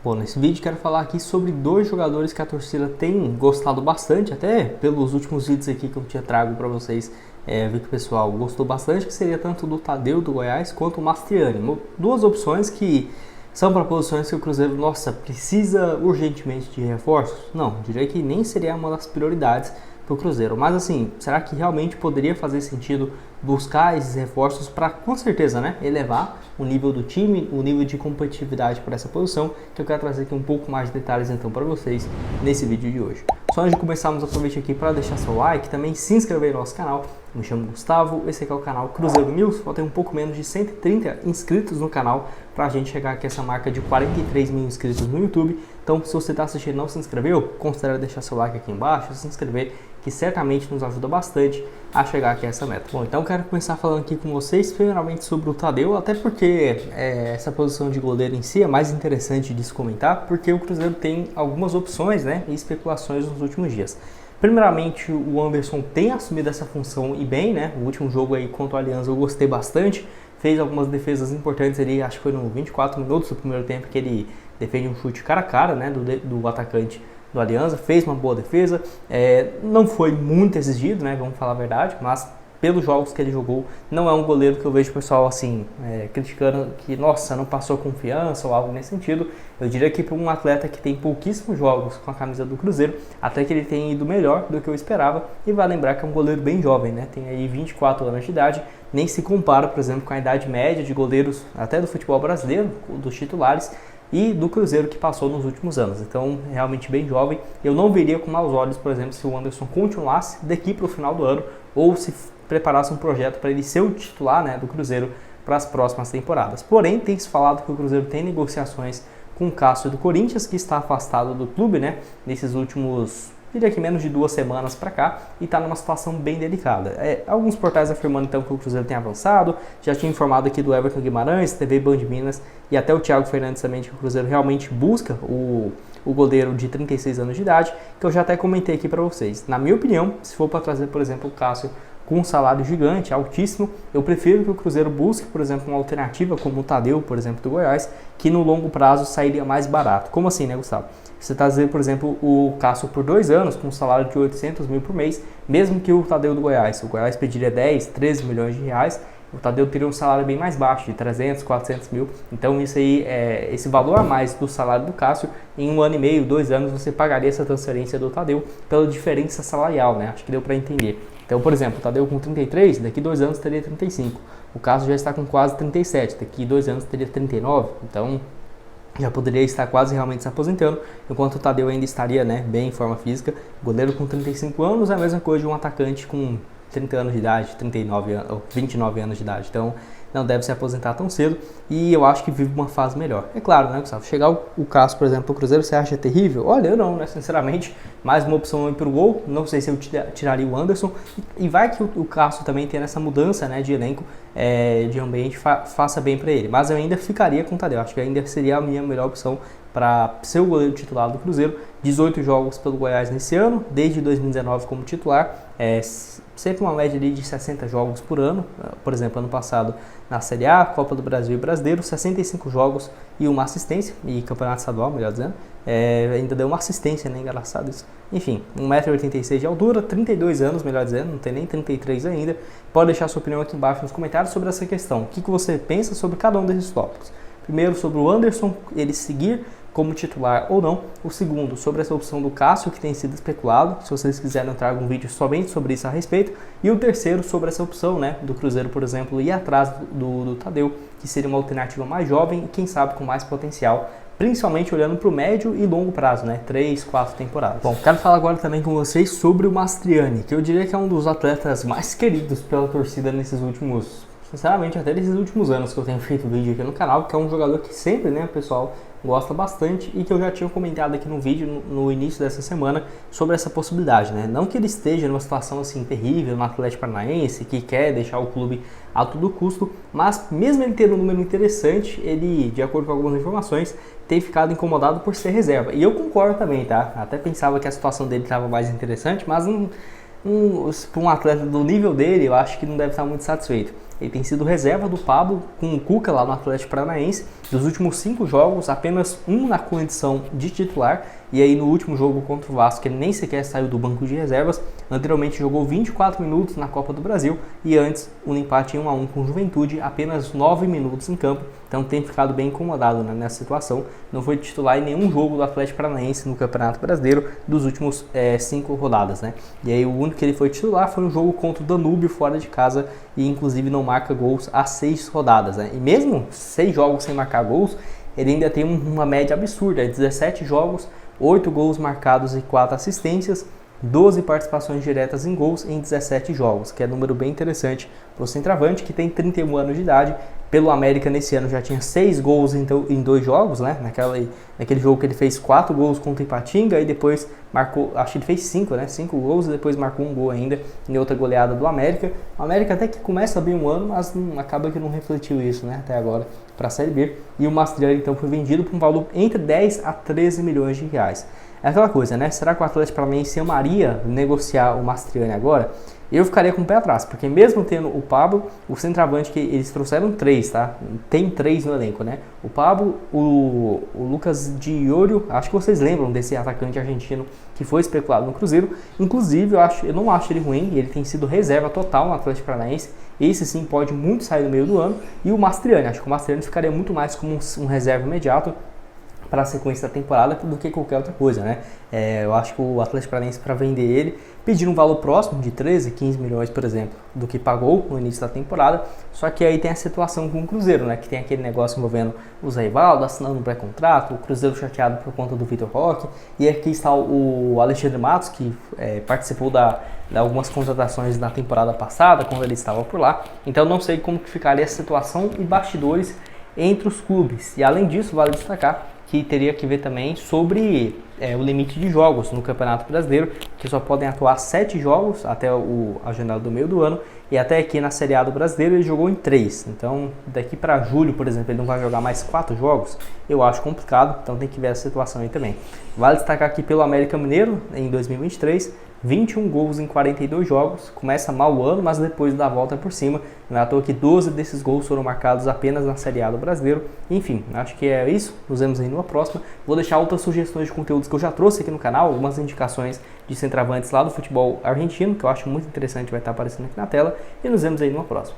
Bom, nesse vídeo quero falar aqui sobre dois jogadores que a torcida tem gostado bastante, até pelos últimos vídeos aqui que eu tinha trago para vocês, vi que o pessoal gostou bastante, que seria tanto do Tadeu do Goiás quanto o Mastriani. Duas opções que são para posições que o Cruzeiro, nossa, precisa urgentemente de reforços? Não, diria que nem seria uma das prioridades para o Cruzeiro, mas assim, será que realmente poderia fazer sentido buscar esses reforços para, com certeza, né, elevar o nível do time, o nível de competitividade para essa posição, que eu quero trazer aqui um pouco mais de detalhes então para vocês nesse vídeo de hoje. Só antes de começarmos, aproveite aqui para deixar seu like, também se inscrever no nosso canal. Me chamo Gustavo, esse aqui é o canal Cruzeiro News, falta um pouco menos de 130 inscritos no canal para a gente chegar aqui a essa marca de 43 mil inscritos no YouTube. Então, se você está assistindo e não se inscreveu, considere deixar seu like aqui embaixo, se inscrever, que certamente nos ajuda bastante a chegar aqui a essa meta. Bom, então quero começar falando aqui com vocês, primeiramente sobre o Tadeu, até porque essa posição de goleiro em si é mais interessante de se comentar, porque o Cruzeiro tem algumas opções, né, e especulações nos últimos dias. Primeiramente, o Anderson tem assumido essa função e bem, né? O último jogo aí contra o Alianza eu gostei bastante, fez algumas defesas importantes ali, acho que foi no 24 minutos do primeiro tempo que ele defende um chute cara a cara, né, do atacante do Alianza, fez uma boa defesa, não foi muito exigido, né, vamos falar a verdade, mas pelos jogos que ele jogou, não é um goleiro que eu vejo o pessoal assim, criticando que, nossa, não passou confiança ou algo nesse sentido. Eu diria que para um atleta que tem pouquíssimos jogos com a camisa do Cruzeiro, até que ele tem ido melhor do que eu esperava, e vai lembrar que é um goleiro bem jovem, né, tem aí 24 anos de idade, nem se compara, por exemplo, com a idade média de goleiros até do futebol brasileiro, dos titulares, e do Cruzeiro que passou nos últimos anos. Então, realmente bem jovem. Eu não veria com maus olhos, por exemplo, se o Anderson continuasse daqui para o final do ano, ou se preparasse um projeto para ele ser o titular, né, do Cruzeiro para as próximas temporadas. Porém, tem se falado que o Cruzeiro tem negociações com o Cássio do Corinthians, que está afastado do clube, né, nesses últimos, diria que menos de 2 semanas para cá, e está numa situação bem delicada. Alguns portais afirmando então que o Cruzeiro tem avançado, já tinha informado aqui do Everton Guimarães, TV Band Minas, e até o Thiago Fernandes também, que o Cruzeiro realmente busca o goleiro de 36 anos de idade, que eu já até comentei aqui para vocês. Na minha opinião, se for para trazer, por exemplo, o Cássio com um salário gigante, altíssimo, eu prefiro que o Cruzeiro busque, por exemplo, uma alternativa como o Tadeu, por exemplo, do Goiás, que no longo prazo sairia mais barato. Como assim, né, Gustavo? Você está dizendo, por exemplo, o Cássio por 2 anos, com um salário de 800 mil por mês, mesmo que o Tadeu do Goiás, o Goiás pediria 10, 13 milhões de reais, o Tadeu teria um salário bem mais baixo, de 300, 400 mil. Então isso aí, esse valor a mais do salário do Cássio, em 1 ano e meio, 2 anos, você pagaria essa transferência do Tadeu pela diferença salarial, né? Acho que deu para entender. Então, por exemplo, o Tadeu com 33, daqui 2 anos teria 35. O Cássio já está com quase 37, daqui 2 anos teria 39. Então, já poderia estar quase realmente se aposentando, enquanto o Tadeu ainda estaria, né, bem em forma física. O goleiro com 35 anos é a mesma coisa de um atacante com 30 anos de idade, 39 ou 29 anos de idade. Então, não deve se aposentar tão cedo e eu acho que vive uma fase melhor. É claro, né, Gustavo? Chegar o Cássio, por exemplo, para o Cruzeiro, você acha terrível? Olha, eu não, né? Sinceramente, mais uma opção aí para o gol. Não sei se eu tiraria o Anderson. E vai que o Cássio também tem essa mudança, né, de elenco, de ambiente, faça bem para ele. Mas eu ainda ficaria com o Tadeu. Acho que ainda seria a minha melhor opção para ser o goleiro titular do Cruzeiro. 18 jogos pelo Goiás nesse ano, desde 2019 como titular, sempre uma média ali de 60 jogos por ano. Por exemplo, ano passado na Série A, Copa do Brasil e Brasileiro, 65 jogos e uma assistência, e Campeonato Estadual, melhor dizendo, ainda deu uma assistência, né, engraçado isso. Enfim, 1,86 m de altura, 32 anos, melhor dizendo, não tem nem 33 ainda. Pode deixar sua opinião aqui embaixo nos comentários sobre essa questão. O que você pensa sobre cada um desses tópicos? Primeiro, sobre o Anderson, ele seguir como titular ou não. O segundo, sobre essa opção do Cássio, que tem sido especulado. Se vocês quiserem, eu trago um vídeo somente sobre isso a respeito. E o terceiro, sobre essa opção, né, do Cruzeiro, por exemplo, ir atrás do Tadeu, que seria uma alternativa mais jovem e, quem sabe, com mais potencial, principalmente olhando para o médio e longo prazo, né, 3, 4 temporadas. Bom, quero falar agora também com vocês sobre o Mastriani, que eu diria que é um dos atletas mais queridos pela torcida nesses últimos, sinceramente, até nesses últimos anos que eu tenho feito vídeo aqui no canal, que é um jogador que sempre, né, o pessoal gosta bastante e que eu já tinha comentado aqui no vídeo no início dessa semana sobre essa possibilidade, né? Não que ele esteja numa situação assim terrível no Atlético Paranaense, que quer deixar o clube a todo custo, mas mesmo ele tendo um número interessante, ele, de acordo com algumas informações, tem ficado incomodado por ser reserva. E eu concordo também, tá? Até pensava que a situação dele estava mais interessante, mas para um atleta do nível dele, eu acho que não deve estar muito satisfeito. Ele tem sido reserva do Pablo com o Cuca lá no Atlético Paranaense. Dos últimos 5 jogos, apenas um na condição de titular. E aí no último jogo contra o Vasco, ele nem sequer saiu do banco de reservas. Anteriormente jogou 24 minutos na Copa do Brasil e antes um empate em 1-1 com o Juventude, apenas 9 minutos em campo. Então tem ficado bem incomodado, né, nessa situação. Não foi titular em nenhum jogo do Atlético Paranaense no Campeonato Brasileiro dos últimos 5 rodadas, né? E aí o único que ele foi titular foi um jogo contra o Danúbio fora de casa e inclusive não marca gols há 6 rodadas, né? E mesmo 6 jogos sem marcar gols, ele ainda tem uma média absurda, 17 jogos, 8 gols marcados e 4 assistências, 12 participações diretas em gols em 17 jogos, que é um número bem interessante para o centroavante, que tem 31 anos de idade. Pelo América nesse ano já tinha 6 gols em 2 jogos, né? Naquele jogo que ele fez 4 gols contra o Ipatinga e depois marcou, acho que ele fez 5, né? 5 gols e depois marcou um gol ainda em outra goleada do América. O América até que começa bem um ano, mas acaba que não refletiu isso, né? Até agora para a Série B. E o Mastriani então foi vendido por um valor entre 10 a 13 milhões de reais. É aquela coisa, né? Será que o Atlético Paranaense amaria negociar o Mastriani agora? Eu ficaria com o pé atrás, porque mesmo tendo o Pablo, o centroavante que eles trouxeram 3, tá? Tem 3 no elenco, né? O Pablo, o Lucas Diorio, acho que vocês lembram desse atacante argentino que foi especulado no Cruzeiro. Inclusive, eu não acho ele ruim, ele tem sido reserva total no Atlético Paranaense. Esse sim pode muito sair no meio do ano. E o Mastriani, acho que o Mastriani ficaria muito mais como um reserva imediato para a sequência da temporada do que qualquer outra coisa, né? Eu acho que o Atlético Paranaense, para vender ele, pedir um valor próximo de 13, 15 milhões, por exemplo, do que pagou no início da temporada. Só que aí tem a situação com o Cruzeiro, né? Que tem aquele negócio envolvendo o Zé Rivaldo assinando um pré-contrato, o Cruzeiro chateado por conta do Vitor Roque. E aqui está o Alexandre Matos, que participou de algumas contratações na temporada passada, quando ele estava por lá. Então não sei como que ficaria a situação e bastidores entre os clubes. E além disso, vale destacar que teria que ver também sobre o limite de jogos no Campeonato Brasileiro, que só podem atuar 7 jogos até a janela do meio do ano, e até aqui na Série A do Brasileiro ele jogou em 3. Então daqui para julho, por exemplo, ele não vai jogar mais 4 jogos, eu acho complicado, então tem que ver a situação aí também. Vale destacar que pelo América Mineiro, em 2023, 21 gols em 42 jogos, começa mal o ano, mas depois dá a volta por cima. Não é à toa que 12 desses gols foram marcados apenas na Série A do Brasileiro. Enfim, acho que é isso, nos vemos aí numa próxima. Vou deixar outras sugestões de conteúdos que eu já trouxe aqui no canal, algumas indicações de centroavantes lá do futebol argentino, que eu acho muito interessante, vai estar aparecendo aqui na tela. E nos vemos aí numa próxima.